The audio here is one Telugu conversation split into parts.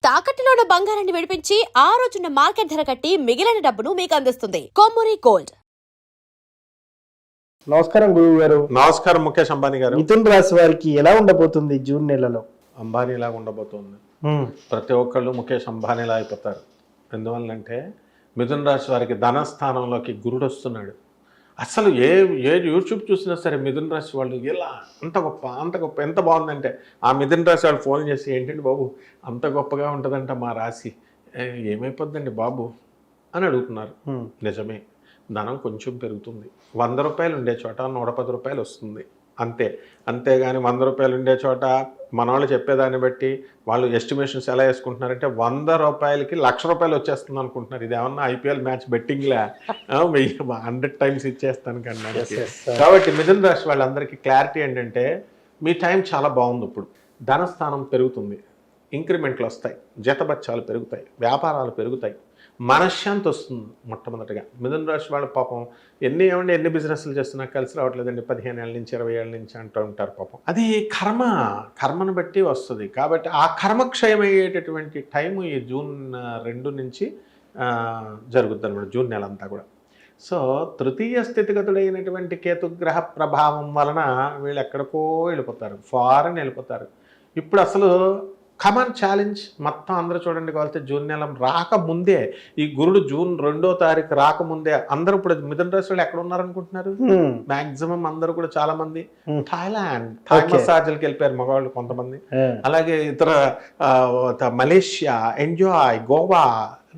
తాకట్టులో ఉన్న బంగారాన్ని విడిపించి ఆ రోజున్న మార్కెట్ ధర కట్టి మిగిలిన డబ్బును మీకు అందిస్తుంది కొమ్మూరి గోల్డ్. నమస్కారం గురువు గారు. నమస్కారం ముఖేష్ అంబానీ గారు. మిథున్ రాశి వారికి ఎలా ఉండబోతుంది జూన్ నెలలో? అంబానీ లాగా ఉండబోతుంది. ప్రతి ఒక్కళ్ళు ముఖేష్ అంబానీలా అయిపోతారు. ఎందువల్లంటే మిథున్ రాశి వారికి ధనస్థానంలోకి గురుడు వస్తున్నాడు. అసలు ఏ యూట్యూబ్ చూసినా సరే మిథున్ రాశి వాళ్ళు ఇలా అంత గొప్ప ఎంత బాగుందంటే ఆ మిథున్ రాశి వాళ్ళు ఫోన్ చేసి ఏంటండి బాబు అంత గొప్పగా ఉంటుందంట మా రాశి, ఏమైపోద్దండి బాబు అని అడుగుతున్నారు. నిజమే, ధనం కొంచెం పెరుగుతుంది. 100 రూపాయలు ఉండే చోట 110 రూపాయలు వస్తుంది అంతేగాని 100 రూపాయలు ఉండే చోట మన వాళ్ళు చెప్పేదాన్ని బట్టి వాళ్ళు ఎస్టిమేషన్స్ ఎలా వేసుకుంటున్నారంటే 100 రూపాయలకి 1,00,000 రూపాయలు వచ్చేస్తుంది అనుకుంటున్నారు. ఇది ఏమన్నా ఐపీఎల్ మ్యాచ్ బెట్టింగ్లా 100 టైమ్స్ ఇచ్చేస్తాను కన్నా. కాబట్టి మిథున రాశి వాళ్ళందరికీ క్లారిటీ ఏంటంటే మీ టైం చాలా బాగుంది. ఇప్పుడు ధనస్థానం పెరుగుతుంది, ఇంక్రిమెంట్లు వస్తాయి, జీతబత్యాలు పెరుగుతాయి, వ్యాపారాలు పెరుగుతాయి, మనశ్శాంతి వస్తుంది. మొట్టమొదటిగా మిథున రాశి వాళ్ళ పాపం ఎన్ని బిజినెస్లు చేస్తున్నా కలిసి రావట్లేదండి. 15 ఏళ్ళ నుంచి 20 ఏళ్ళ నుంచి అంటూ ఉంటారు పాపం. అది కర్మను బట్టి వస్తుంది. కాబట్టి ఆ కర్మక్షయమయ్యేటటువంటి టైము ఈ జూన్ 2 నుంచి జరుగుద్ది అనమాట, జూన్ నెల అంతా కూడా. సో తృతీయ స్థితిగతుడైనటువంటి కేతుగ్రహ ప్రభావం వలన వీళ్ళు ఎక్కడికో వెళ్ళిపోతారు, ఫారెన్ వెళ్ళిపోతారు. ఇప్పుడు అసలు కమాన్ ఛాలెంజ్ మొత్తం అందరూ చూడండి. కావాలంటే జూన్ నెల రాకముందే, ఈ గురుడు జూన్ 2వ తారీఖు రాకముందే అందరూ ఇప్పుడు మిథున రాశి వాళ్ళు ఎక్కడ ఉన్నారనుకుంటున్నారు? మాక్సిమం అందరూ కూడా చాలా మంది థాయ్ మసాజ్లకి వెళ్ళిపోయారు మగవాళ్ళు కొంతమంది. అలాగే ఇతర మలేషియా, ఎంజాయ్, గోవా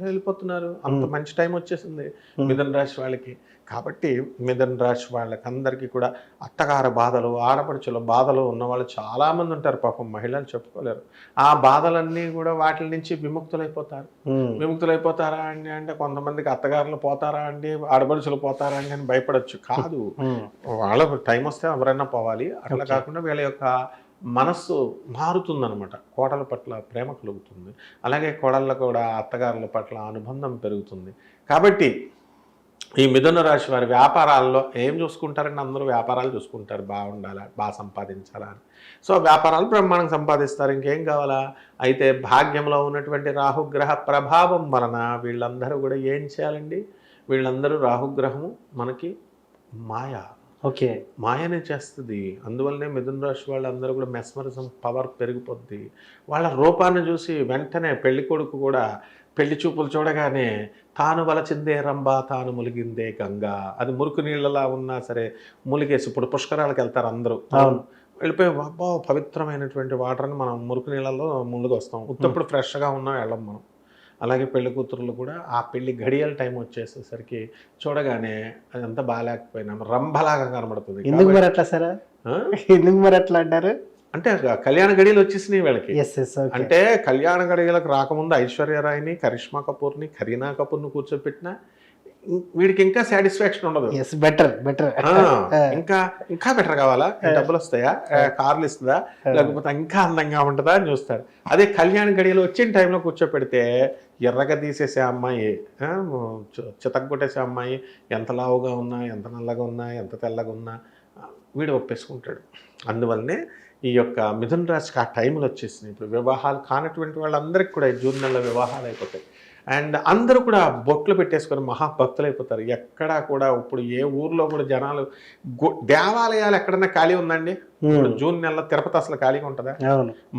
వెళ్ళిపోతున్నారు. అంత మంచి టైం వచ్చేసింది మిథున రాశి వాళ్ళకి. కాబట్టి మిథున రాశి వాళ్ళకి అందరికీ కూడా అత్తగారి బాధలు, ఆడపడుచుల బాధలు ఉన్నవాళ్ళు చాలామంది ఉంటారు పాపం. మహిళలు చెప్పుకోలేరు. ఆ బాధలన్నీ కూడా వాటి నుంచి విముక్తులైపోతారా అండి అంటే కొంతమందికి అత్తగారులు పోతారా అండి, ఆడపడుచులు పోతారా అండి అని భయపడచ్చు. కాదు, వాళ్ళ టైం వస్తే ఎవరైనా పోవాలి. అట్లా కాకుండా వీళ్ళ యొక్క మనస్సు మారుతుందనమాట. కోడల పట్ల ప్రేమ కలుగుతుంది, అలాగే కోడళ్ళ కూడా అత్తగారుల పట్ల అనుబంధం పెరుగుతుంది. కాబట్టి ఈ మిథున రాశి వారి వ్యాపారాల్లో ఏం చూసుకుంటారండి? అందరూ వ్యాపారాలు చూసుకుంటారు, బాగుండాలా, బాగా సంపాదించాలా అని. సో వ్యాపారాలు బ్రహ్మాండంగా సంపాదిస్తారు, ఇంకేం కావాలా. అయితే భాగ్యంలో ఉన్నటువంటి రాహుగ్రహ ప్రభావం వలన వీళ్ళందరూ కూడా ఏం చేయాలండి? వీళ్ళందరూ రాహుగ్రహము మనకి మాయనే చేస్తుంది. అందువల్లనే మిథున రాశి వాళ్ళందరూ కూడా మెస్మరిజం పవర్ పెరిగిపోద్ది. వాళ్ళ రూపాన్ని చూసి వెంటనే పెళ్లి కొడుకు కూడా పెళ్లి చూపులు చూడగానే తాను వలచిందే రంభ తాను ములిగిందే గంగా, అది మురికి నీళ్ళలా ఉన్నా సరే ములిగేసి, ఇప్పుడు పుష్కరాలకు వెళ్తారు అందరూ, వెళ్ళిపోయి అబ్బా పవిత్రమైనటువంటి వాటర్ని మనం మురికి నీళ్ళలో ముందుకు వస్తాం. ఉత్తప్పుడు ఫ్రెష్గా ఉన్నా వెళ్ళం మనం. అలాగే పెళ్లి కూతురులు కూడా ఆ పెళ్లి గడియల టైం వచ్చేసేసరికి చూడగానే అదంతా బాగాలేకపోయినా రంభలాగా కనబడుతుంది. ఎందుకు మరి అట్లా అంటారు అంటే కళ్యాణ గడియలు వచ్చేసినాయి వీళ్ళకి. అంటే కళ్యాణ గడియలకు రాకముందు ఐశ్వర్యరాయ్ని, కరిష్మా కపూర్ని, కరీనా కపూర్ని కూర్చోపెట్టినా వీడికి ఇంకా సాటిస్ఫాక్షన్ ఉండదు. బెటర్ ఇంకా బెటర్ కావాలా, డబ్బులు వస్తాయా, కార్లు ఇస్తుందా, లేకపోతే ఇంకా అందంగా ఉంటుందా అని చూస్తాడు. అదే కళ్యాణ గడియలు వచ్చిన టైంలో కూర్చోపెడితే ఎర్రగా తీసేసే అమ్మాయి, చితగ్గొట్టేసే అమ్మాయి ఎంత లావుగా ఉన్నా, ఎంత నల్లగా ఉన్నా, ఎంత తెల్లగా ఉన్నా వీడు ఒప్పేసుకుంటాడు. అందువల్లనే ఈ యొక్క మిథున రాశికి ఆ టైంలో వచ్చేసింది. ఇప్పుడు వివాహాలు కానటువంటి వాళ్ళందరికీ కూడా జూన్ నెలలో వివాహాలు అయిపోతాయి. అండ్ అందరూ కూడా బొట్లు పెట్టేసుకొని మహాభక్తులు అయిపోతారు. ఎక్కడా కూడా ఇప్పుడు ఏ ఊర్లో కూడా జనాలు దేవాలయాలు ఎక్కడన్నా ఖాళీ ఉందండి? ఇప్పుడు జూన్ నెలలో తిరుపతి అసలు ఖాళీగా ఉంటుందా?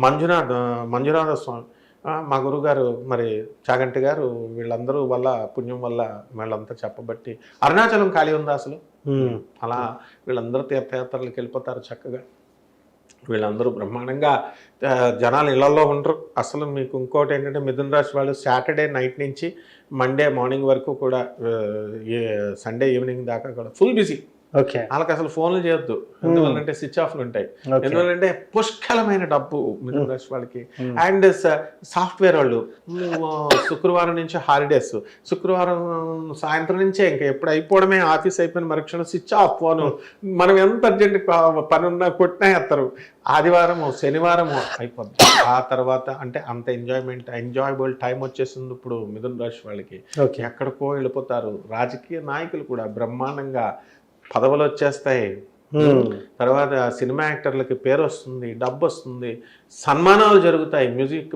మంజునాథ స్వామి, మా గురుగారు మరి చాగంటి గారు, వీళ్ళందరూ వల్ల పుణ్యం వల్ల వీళ్ళంతా చెప్పబట్టి అరుణాచలం ఖాళీ ఉందా అసలు? అలా వీళ్ళందరూ తీర్థయాత్రలకు వెళ్ళిపోతారు చక్కగా. వీళ్ళందరూ బ్రహ్మాండంగా జనాలు ఇళ్లలో ఉండరు. అసలు మీకు ఇంకోటి ఏంటంటే మిథున రాశి వాళ్ళు సాటర్డే నైట్ నుంచి మండే మార్నింగ్ వరకు కూడా సండే ఈవినింగ్ దాకా కూడా ఫుల్ బిజీ. వాళ్ళకి అసలు ఫోన్లు చేయొద్దు, ఎందువల్లంటే స్విచ్ ఆఫ్లు ఉంటాయి. ఎందువల్లంటే పుష్కలమైన డబ్బు మిథున రాశి వాళ్ళకి. అండ్ సాఫ్ట్వేర్ వాళ్ళు శుక్రవారం నుంచి హాలిడేస్, శుక్రవారం సాయంత్రం నుంచే ఇంకా ఎప్పుడు అయిపోవడమే, ఆఫీస్ అయిపోయిన మరుక్షణం స్విచ్ ఆఫ్ ఫోను. మనం ఎంత అర్జెంట్ పని ఉన్నా కొట్టినా ఎత్తారు. ఆదివారము శనివారము అయిపోద్ది. ఆ తర్వాత అంటే అంత ఎంజాయబుల్ టైం వచ్చేసింది ఇప్పుడు మిథున రాశి వాళ్ళకి. ఎక్కడికో వెళ్ళిపోతారు. రాజకీయ నాయకులు కూడా బ్రహ్మాండంగా పదవులు వచ్చేస్తాయి, తర్వాత సినిమా యాక్టర్లకి పేరు వస్తుంది, డబ్బు వస్తుంది, సన్మానాలు జరుగుతాయి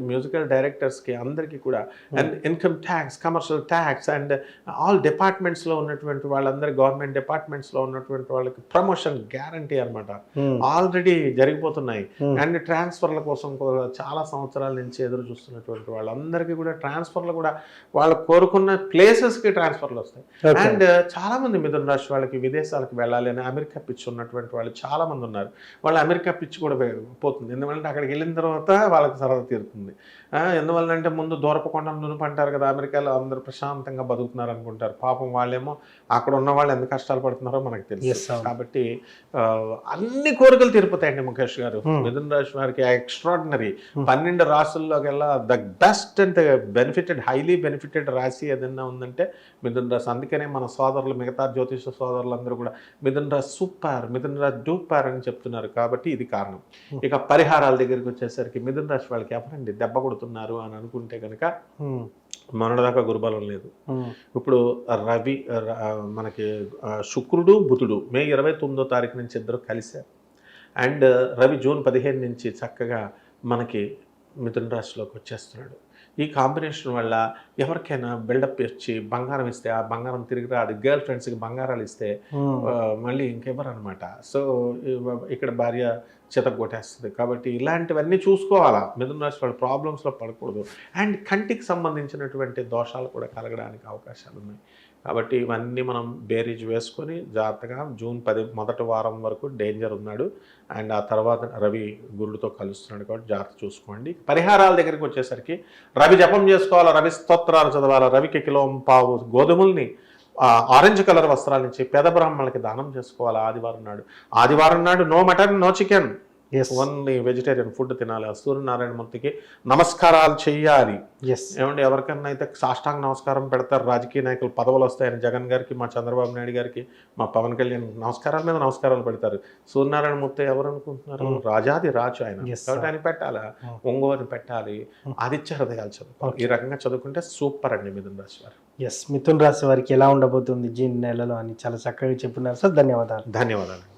మ్యూజికల్ డైరెక్టర్స్కి అందరికీ కూడా. And income tax, commercial tax and all డిపార్ట్మెంట్స్లో ఉన్నటువంటి వాళ్ళందరి గవర్నమెంట్ డిపార్ట్మెంట్స్లో ఉన్నటువంటి వాళ్ళకి ప్రమోషన్ గ్యారంటీ అనమాట. ఆల్రెడీ జరిగిపోతున్నాయి. అండ్ ట్రాన్స్ఫర్ల కోసం కూడా చాలా సంవత్సరాల నుంచి ఎదురు చూస్తున్నటువంటి వాళ్ళందరికీ కూడా ట్రాన్స్ఫర్లు కూడా వాళ్ళు కోరుకున్న ప్లేసెస్కి ట్రాన్స్ఫర్లు వస్తాయి. అండ్ చాలా మంది మిథున రాశి వాళ్ళకి విదేశాలకు వెళ్ళాలి అని అమెరికా పిచ్చి ఉన్నటువంటి వాళ్ళు చాలా మంది ఉన్నారు. వాళ్ళు అమెరికా పిచ్చి కూడా పోతుంది. ఎందుకంటే అక్కడికి వెళ్ళిన తర్వాత వాళ్ళకి సరదా తీరుతుంది. ఎందువల్లంటే ముందు దూరపకొండ నునుపు అంటారు కదా, అమెరికాలో అందరూ ప్రశాంతంగా బతుకుతున్నారు అనుకుంటారు. పాపం వాళ్ళేమో అక్కడ ఉన్న వాళ్ళు ఎంత కష్టాలు పడుతున్నారో మనకు తెలుసు. కాబట్టి అన్ని కోరికలు తీరిపోతాయండి ముఖేష్ గారు. మిథున రాశి వారికి ఎక్స్ట్రాడినరీ 12 రాశుల్లోకెల్లా the best and highly benefited రాశి ఏదైనా ఉందంటే మిథున రాశి. అందుకనే మన సోదరులు, మిగతా జ్యోతిష సోదరులందరూ కూడా మిథున రాశి సూపర్, మిథున రాశి డూపర్ అని చెప్తున్నారు. కాబట్టి ఇది కారణం. ఇక పరిహారాల దగ్గరికి వచ్చేసరికి మిథున రాశి వాళ్ళకి ఎవరండి దెబ్బ కొడుతున్నారు అని అనుకుంటే కనుక మొన్నటిదాకా గురుబలం లేదు. ఇప్పుడు రవి మనకి శుక్రుడు బుధుడు మే 29వ తారీఖు నుంచి ఇద్దరు కలిశారు. అండ్ రవి జూన్ 15 నుంచి చక్కగా మనకి మిథున రాశిలోకి వచ్చేస్తున్నాడు. ఈ కాంబినేషన్ వల్ల ఎవరికైనా బిల్డప్ ఇచ్చి బంగారం ఇస్తే ఆ బంగారం తిరిగి రాదు. గర్ల్ ఫ్రెండ్స్కి బంగారాలు ఇస్తే మళ్ళీ ఇంకెవరు అనమాట. సో ఇక్కడ భార్య చితగొట్టేస్తుంది. కాబట్టి ఇలాంటివన్నీ చూసుకోవాలా. మిథున రాశి వాళ్ళ ప్రాబ్లమ్స్లో పడకూడదు. అండ్ కంటికి సంబంధించినటువంటి దోషాలు కూడా కలగడానికి అవకాశాలు ఉన్నాయి. కాబట్టి ఇవన్నీ మనం బేరీజ్ వేసుకొని జాగ్రత్తగా జూన్ 10 మొదటి వారం వరకు డేంజర్ ఉన్నాడు. అండ్ ఆ తర్వాత రవి గురుడితో కలుస్తున్నాడు. కాబట్టి జాగ్రత్త చూసుకోండి. పరిహారాల దగ్గరికి వచ్చేసరికి రవి జపం చేసుకోవాలా, రవి స్తోత్రాలు చదవాలా, రవికి కిలో పావు గోధుమల్ని ఆరెంజ్ కలర్ వస్త్రాల నుంచి పేద బ్రాహ్మణులకి దానం చేసుకోవాలి. ఆదివారం నాడు no mutton, no chicken, only vegetarian food తినాలి. సూర్యనారాయణ మూర్తికి నమస్కారాలు చెయ్యాలి. ఏమంటే ఎవరికన్నా అయితే సాష్టాంగ నమస్కారం పెడతారు. రాజకీయ నాయకులు పదవులు వస్తాయని జగన్ గారికి, మా చంద్రబాబు నాయుడు గారికి, మా పవన్ కళ్యాణ్ నమస్కారాల మీద నమస్కారాలు పెడతారు. సూర్యనారాయణ మూర్తి ఎవరు అనుకుంటున్నారు? రాజాది రాజు ఆయన. కాబట్టి ఆయన పెట్టాలా, ఒంగోని పెట్టాలి, ఆదిత్య హృదయాలు చదువుకోవాలి. ఈ రకంగా చదువుకుంటే సూపర్ అండి మిథున రాశి వారు. మిథున రాశి వారికి ఎలా ఉండబోతుంది జూన్ నెలలో అని చాలా చక్కగా చెప్పున్నారు సార్. ధన్యవాదాలు.